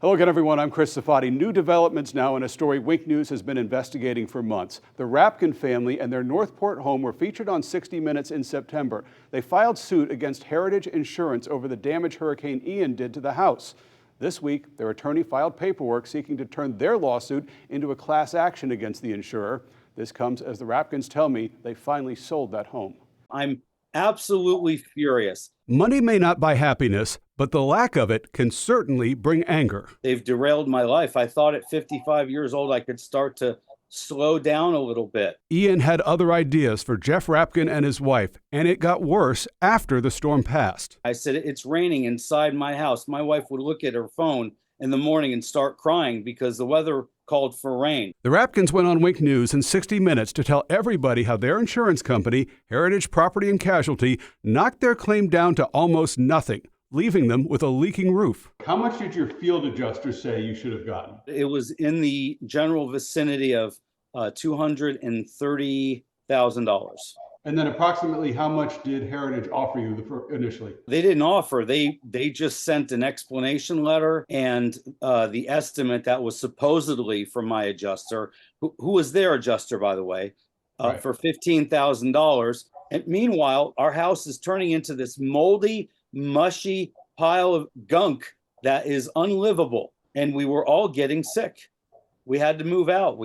Hello again, everyone. I'm Chris Safati. New developments now in a story Wink News has been investigating for months. The Rapkin family and their Northport home were featured on 60 Minutes in September. They filed suit against Heritage Insurance over the damage Hurricane Ian did to the house. This week, their attorney filed paperwork seeking to turn their lawsuit into a class action against the insurer. This comes as the Rapkins tell me they finally sold that home. I'm absolutely furious. Money may not buy happiness, but the lack of it can certainly bring anger. They've derailed my life. I thought at 55 years old I could start to slow down a little bit. Ian had other ideas for Jeff Rapkin and his wife, and it got worse after the storm passed. I said, it's raining inside my house. My wife would look at her phone in the morning and start crying because the weather called for rain. The Rapkins went on Wink News in 60 Minutes to tell everybody how their insurance company, Heritage Property and Casualty, knocked their claim down to almost nothing, leaving them with a leaking roof. How much did your field adjuster say you should have gotten? It was in the general vicinity of $230,000. And then approximately how much did Heritage offer you initially? They didn't offer. They just sent an explanation letter and the estimate that was supposedly from my adjuster, who was their adjuster, by the way, Right. for $15,000. And meanwhile, our house is turning into this moldy, mushy pile of gunk that is unlivable. And we were all getting sick. We had to move out.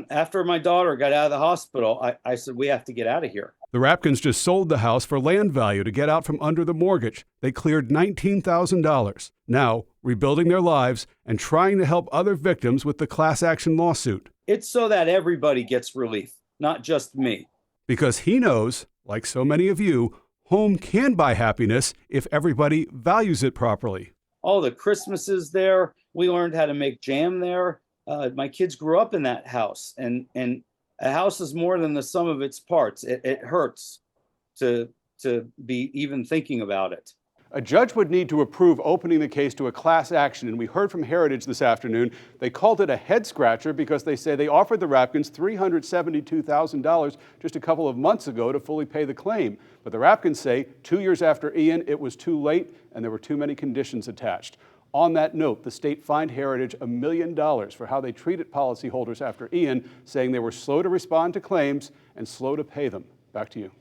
After my daughter got out of the hospital, I said, we have to get out of here. The Rapkins just sold the house for land value to get out from under the mortgage. They cleared $19,000. Now, rebuilding their lives and trying to help other victims with the class action lawsuit. It's so that everybody gets relief, not just me. Because he knows, like so many of you, home can buy happiness if everybody values it properly. All the Christmases there, we learned how to make jam there. My kids grew up in that house, and a house is more than the sum of its parts. It hurts to be even thinking about it. A judge would need to approve opening the case to a class action, and we heard from Heritage this afternoon. They called it a head scratcher because they say they offered the Rapkins $372,000 just a couple of months ago to fully pay the claim. But the Rapkins say 2 years after Ian, it was too late and there were too many conditions attached. On that note, the state fined Heritage $1 million for how they treated policyholders after Ian, saying they were slow to respond to claims and slow to pay them. Back to you.